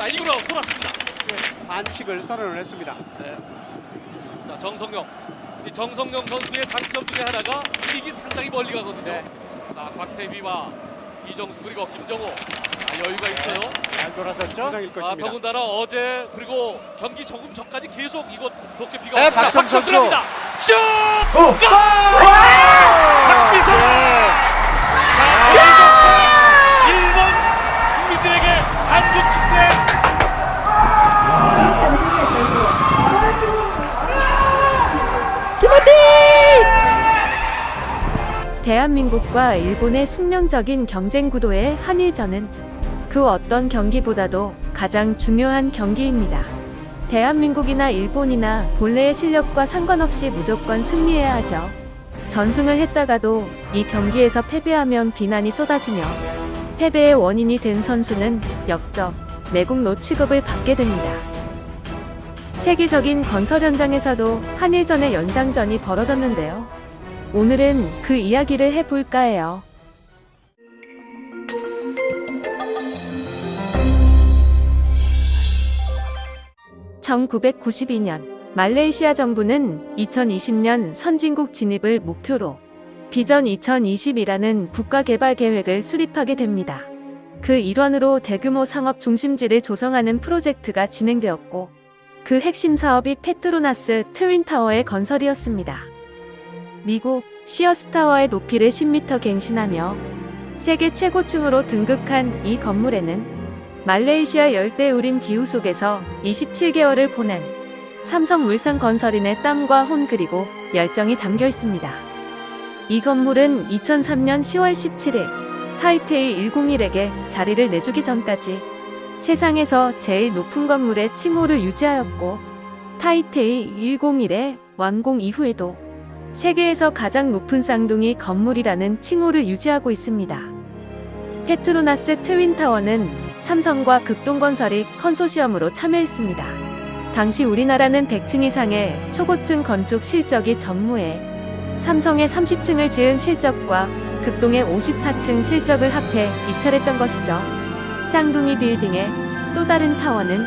자, 이구로 돌았습니다. 네, 반칙을 선언을 했습니다. 네. 자, 정성용. 이 정성용 선수의 장점 중에 하나가 킥이 상당히 멀리 가거든요. 네. 자, 곽태비와 이정수 그리고 김정호. 여유가 있어요. 잘 돌아섰죠? 부상일 것입니다. 더군다나 어제 그리고 경기 조금 전까지 계속 이곳 도쿄 비가 네, 왔습니다. 박지성 선수. 들어갑니다. 슛! 박지성! 네. 자, 일본 국민들에게 한국 축구의 대한민국과 일본의 숙명적인 경쟁 구도의 한일전은 그 어떤 경기보다도 가장 중요한 경기입니다. 대한민국이나 일본이나 본래의 실력과 상관없이 무조건 승리해야 하죠. 전승을 했다가도 이 경기에서 패배하면 비난이 쏟아지며 패배의 원인이 된 선수는 역적, 매국노 취급을 받게 됩니다. 세계적인 건설 현장에서도 한일전의 연장전이 벌어졌는데요. 오늘은 그 이야기를 해볼까 해요. (1992년) 말레이시아 정부는 2020년 선진국 진입을 목표로 비전 2020이라는 국가개발 계획을 수립하게 됩니다. 그 일환으로 대규모 상업 중심지를 조성하는 프로젝트가 진행되었고 그 핵심 사업이 페트로나스 트윈타워의 건설이었습니다. 미국 시어스타워의 높이를 10m 갱신하며 세계 최고층으로 등극한 이 건물에는 말레이시아 열대우림 기후 속에서 27개월을 보낸 삼성물산건설인의 땀과 혼 그리고 열정이 담겨 있습니다. 이 건물은 2003년 10월 17일 타이페이 101에게 자리를 내주기 전까지 세상에서 제일 높은 건물의 칭호를 유지하였고 타이페이 101의 완공 이후에도 세계에서 가장 높은 쌍둥이 건물이라는 칭호를 유지하고 있습니다. 페트로나스 트윈타워는 삼성과 극동건설이 컨소시엄으로 참여했습니다. 당시 우리나라는 100층 이상의 초고층 건축 실적이 전무해 삼성의 30층을 지은 실적과 극동의 54층 실적을 합해 입찰했던 것이죠. 쌍둥이 빌딩의 또 다른 타워는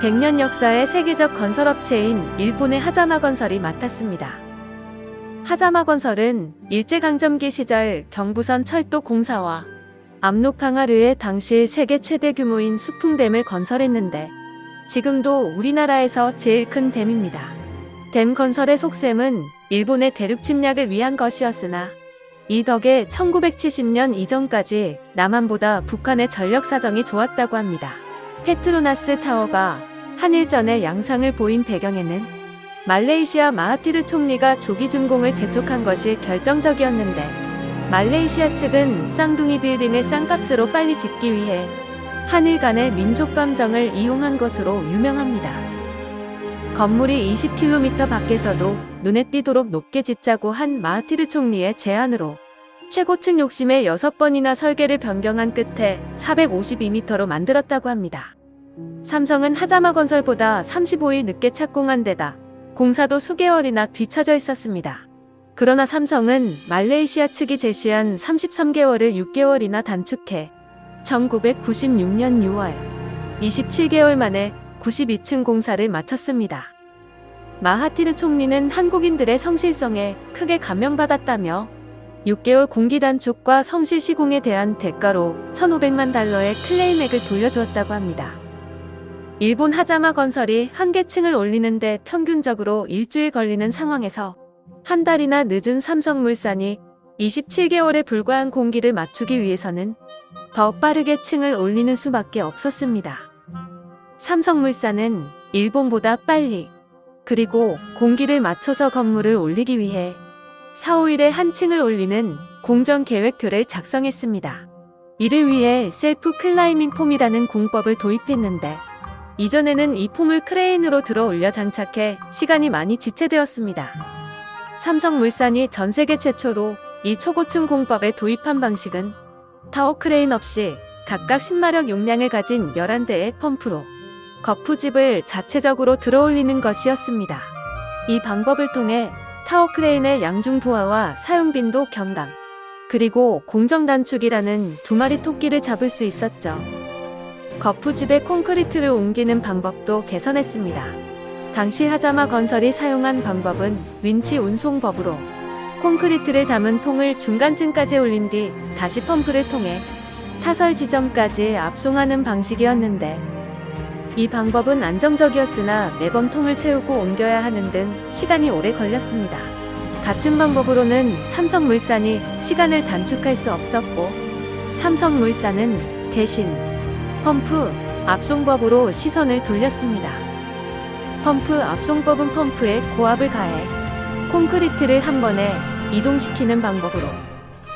100년 역사의 세계적 건설업체인 일본의 하자마건설이 맡았습니다. 하자마건설은 일제강점기 시절 경부선 철도 공사와 압록강하류의 당시 세계 최대 규모인 수풍댐을 건설했는데 지금도 우리나라에서 제일 큰 댐입니다. 댐 건설의 속셈은 일본의 대륙 침략을 위한 것이었으나 이 덕에 1970년 이전까지 남한보다 북한의 전력 사정이 좋았다고 합니다. 페트로나스 타워가 한일전의 양상을 보인 배경에는 말레이시아 마하티르 총리가 조기 준공을 재촉한 것이 결정적이었는데 말레이시아 측은 쌍둥이 빌딩을 쌍값으로 빨리 짓기 위해 한일 간의 민족 감정을 이용한 것으로 유명합니다. 건물이 20km 밖에서도 눈에 띄도록 높게 짓자고 한 마하티르 총리의 제안으로 최고층 욕심에 6번이나 설계를 변경한 끝에 452m로 만들었다고 합니다. 삼성은 하자마건설보다 35일 늦게 착공한 데다 공사도 수개월이나 뒤처져 있었습니다. 그러나 삼성은 말레이시아 측이 제시한 33개월을 6개월이나 단축해 1996년 6월 27개월 만에 92층 공사를 마쳤습니다. 마하티르 총리는 한국인들의 성실성에 크게 감명받았다며 6개월 공기 단축과 성실 시공에 대한 대가로 1,500만 달러의 클레임액을 돌려주었다고 합니다. 일본 하자마 건설이 한 개 층을 올리는데 평균적으로 일주일 걸리는 상황에서 한 달이나 늦은 삼성물산이 27개월에 불과한 공기를 맞추기 위해서는 더 빠르게 층을 올리는 수밖에 없었습니다. 삼성물산은 일본보다 빨리 그리고 공기를 맞춰서 건물을 올리기 위해 4, 5일에 한 층을 올리는 공정계획표를 작성했습니다. 이를 위해 셀프 클라이밍 폼이라는 공법을 도입했는데 이전에는 이 폼을 크레인으로 들어 올려 장착해 시간이 많이 지체되었습니다. 삼성물산이 전세계 최초로 이 초고층 공법에 도입한 방식은 타워 크레인 없이 각각 10마력 용량을 가진 11대의 펌프로 거푸집을 자체적으로 들어 올리는 것이었습니다. 이 방법을 통해 타워 크레인의 양중 부하와 사용 빈도 경감, 그리고 공정 단축이라는 두 마리 토끼를 잡을 수 있었죠. 거푸집에 콘크리트를 옮기는 방법도 개선했습니다. 당시 하자마 건설이 사용한 방법은 윈치 운송법으로 콘크리트를 담은 통을 중간쯤까지 올린 뒤 다시 펌프를 통해 타설 지점까지 압송하는 방식이었는데, 이 방법은 안정적이었으나 매번 통을 채우고 옮겨야 하는 등 시간이 오래 걸렸습니다. 같은 방법으로는 삼성물산이 시간을 단축할 수 없었고, 삼성물산은 대신 펌프 압송법으로 시선을 돌렸습니다. 펌프 압송법은 펌프에 고압을 가해 콘크리트를 한 번에 이동시키는 방법으로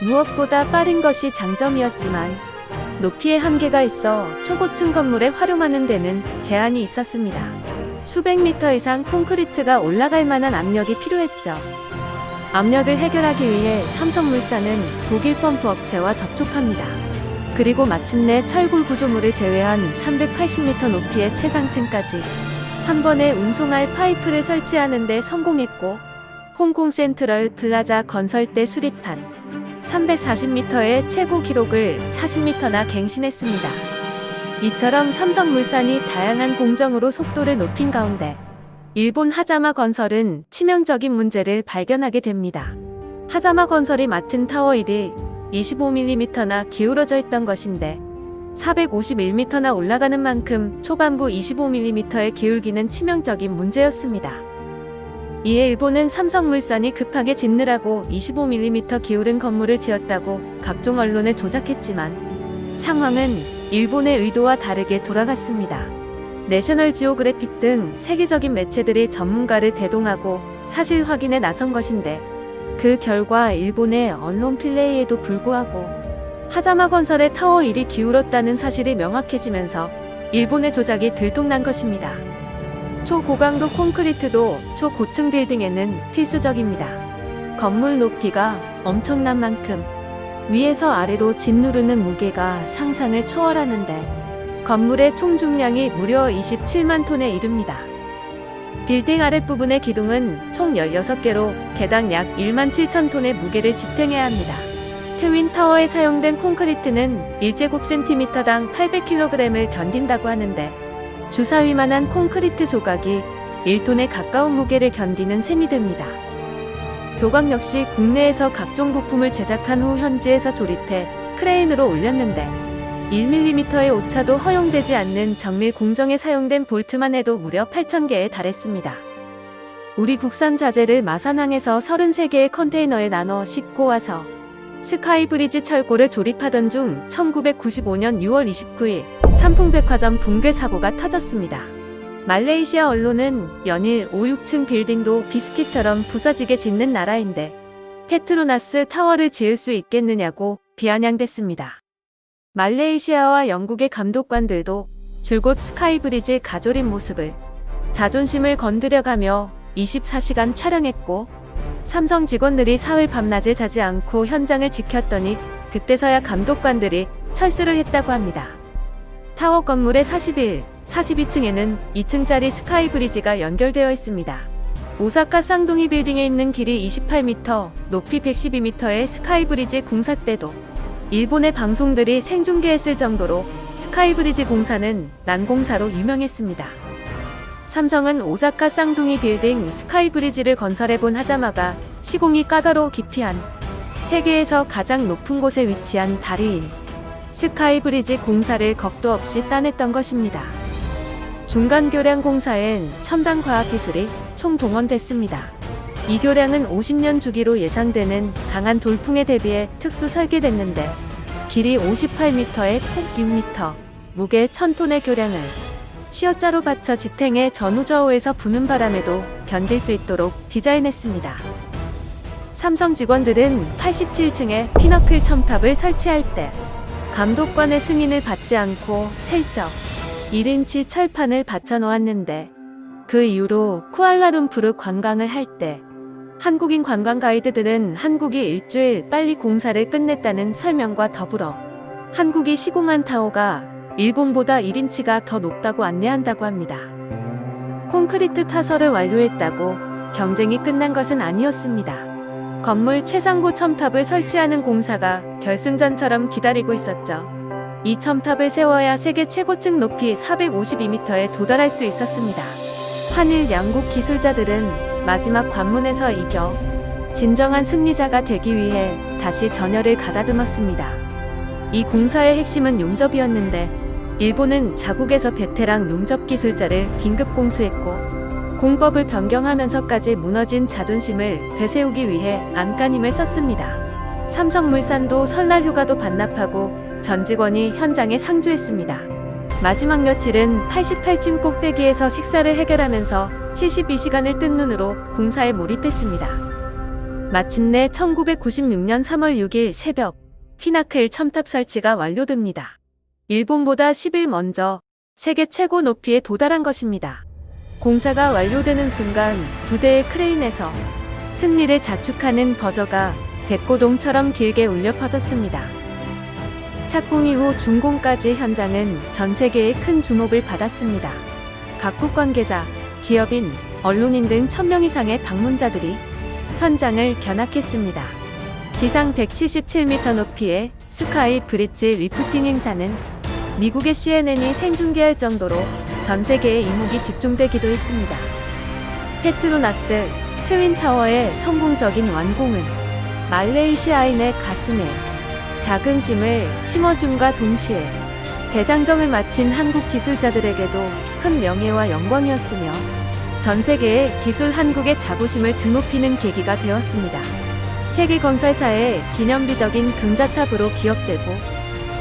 무엇보다 빠른 것이 장점이었지만 높이의 한계가 있어 초고층 건물에 활용하는 데는 제한이 있었습니다. 수백 미터 이상 콘크리트가 올라갈 만한 압력이 필요했죠. 압력을 해결하기 위해 삼성물산은 독일 펌프 업체와 접촉합니다. 그리고 마침내 철골 구조물을 제외한 380m 높이의 최상층까지 한 번에 운송할 파이프를 설치하는 데 성공했고, 홍콩 센트럴 플라자 건설 때 수립한 340m의 최고 기록을 40m나 갱신했습니다. 이처럼 삼성물산이 다양한 공정으로 속도를 높인 가운데 일본 하자마 건설은 치명적인 문제를 발견하게 됩니다. 하자마 건설이 맡은 타워 1이 25mm나 기울어져 있던 것인데 451m나 올라가는 만큼 초반부 25mm의 기울기는 치명적인 문제였습니다. 이에 일본은 삼성물산이 급하게 짓느라고 25mm 기울은 건물을 지었다고 각종 언론을 조작했지만 상황은 일본의 의도와 다르게 돌아갔습니다. 내셔널 지오그래픽 등 세계적인 매체들이 전문가를 대동하고 사실 확인에 나선 것인데, 그 결과 일본의 언론 플레이에도 불구하고 하자마 건설의 타워 1이 기울었다는 사실이 명확해지면서 일본의 조작이 들통난 것입니다. 초고강도 콘크리트도 초고층 빌딩에는 필수적입니다. 건물 높이가 엄청난 만큼 위에서 아래로 짓누르는 무게가 상상을 초월하는데 건물의 총 중량이 무려 27만 톤에 이릅니다. 빌딩 아랫부분의 기둥은 총 16개로 개당 약 1만 7천 톤의 무게를 지탱해야 합니다. 트윈타워에 사용된 콘크리트는 1제곱센티미터당 800kg을 견딘다고 하는데, 주사위만한 콘크리트 조각이 1톤에 가까운 무게를 견디는 셈이 됩니다. 교각 역시 국내에서 각종 부품을 제작한 후 현지에서 조립해 크레인으로 올렸는데 1mm의 오차도 허용되지 않는 정밀 공정에 사용된 볼트만 해도 무려 8,000개에 달했습니다. 우리 국산 자재를 마산항에서 33개의 컨테이너에 나눠 싣고 와서 스카이브리지 철골을 조립하던 중 1995년 6월 29일 삼풍백화점 붕괴 사고가 터졌습니다. 말레이시아 언론은 연일 5, 6층 빌딩도 비스킷처럼 부서지게 짓는 나라인데 페트로나스 타워를 지을 수 있겠느냐고 비아냥댔습니다. 말레이시아와 영국의 감독관들도 줄곧 스카이브리지 가조린 모습을 자존심을 건드려가며 24시간 촬영했고, 삼성 직원들이 사흘 밤낮을 자지 않고 현장을 지켰더니 그때서야 감독관들이 철수를 했다고 합니다. 타워 건물의 41, 42층에는 2층짜리 스카이브리지가 연결되어 있습니다. 오사카 쌍둥이 빌딩에 있는 길이 28m, 높이 112m의 스카이브리지 공사 때도 일본의 방송들이 생중계했을 정도로 스카이브리지 공사는 난공사로 유명했습니다. 삼성은 오사카 쌍둥이 빌딩 스카이브리지를 건설해본 하자마가 시공이 까다로워 기피한 세계에서 가장 높은 곳에 위치한 다리인 스카이브리지 공사를 겁도 없이 따냈던 것입니다. 중간 교량 공사엔 첨단 과학기술이 총동원됐습니다. 이 교량은 50년 주기로 예상되는 강한 돌풍에 대비해 특수 설계됐는데, 길이 58m에 폭 6m, 무게 1000톤의 교량을 시어자로 받쳐 지탱해 전후좌우에서 부는 바람에도 견딜 수 있도록 디자인했습니다. 삼성 직원들은 87층에 피너클 첨탑을 설치할 때 감독관의 승인을 받지 않고 슬쩍 1인치 철판을 받쳐 놓았는데, 그 이후로 쿠알라룸푸르 관광을 할 때 한국인 관광 가이드들은 한국이 일주일 빨리 공사를 끝냈다는 설명과 더불어 한국이 시공한 타워가 일본보다 1인치가 더 높다고 안내한다고 합니다. 콘크리트 타설을 완료했다고 경쟁이 끝난 것은 아니었습니다. 건물 최상고 첨탑을 설치하는 공사가 결승전처럼 기다리고 있었죠. 이 첨탑을 세워야 세계 최고층 높이 452m에 도달할 수 있었습니다. 한일 양국 기술자들은 마지막 관문에서 이겨 진정한 승리자가 되기 위해 다시 전열을 가다듬었습니다. 이 공사의 핵심은 용접이었는데 일본은 자국에서 베테랑 용접 기술자를 긴급 공수했고 공법을 변경하면서까지 무너진 자존심을 되세우기 위해 안간힘을 썼습니다. 삼성물산도 설날 휴가도 반납하고 전 직원이 현장에 상주했습니다. 마지막 며칠은 88층 꼭대기에서 식사를 해결하면서 72시간을 뜬 눈으로 공사에 몰입했습니다. 마침내 1996년 3월 6일 새벽 피나클 첨탑 설치가 완료됩니다. 일본보다 10일 먼저 세계 최고 높이에 도달한 것입니다. 공사가 완료되는 순간 두 대의 크레인에서 승리를 자축하는 버저가 백고동처럼 길게 울려 퍼졌습니다. 착공 이후 준공까지 현장은 전 세계의 큰 주목을 받았습니다. 각국 관계자, 기업인, 언론인 등 1000명 이상의 방문자들이 현장을 견학했습니다. 지상 177m 높이의 스카이 브릿지 리프팅 행사는 미국의 CNN이 생중계할 정도로 전 세계의 이목이 집중되기도 했습니다. 페트로나스 트윈타워의 성공적인 완공은 말레이시아인의 가슴에 자긍심을 심어줌과 동시에 대장정을 마친 한국 기술자들에게도 큰 명예와 영광이었으며 전 세계의 기술 한국의 자부심을 드높이는 계기가 되었습니다. 세계 건설사의 기념비적인 금자탑으로 기억되고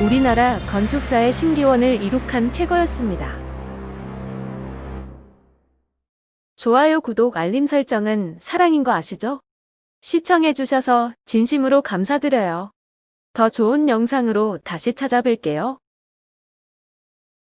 우리나라 건축사의 심기원을 이룩한 쾌거였습니다. 좋아요, 구독, 알림 설정은 사랑인 거 아시죠? 시청해주셔서 진심으로 감사드려요. 더 좋은 영상으로 다시 찾아뵐게요.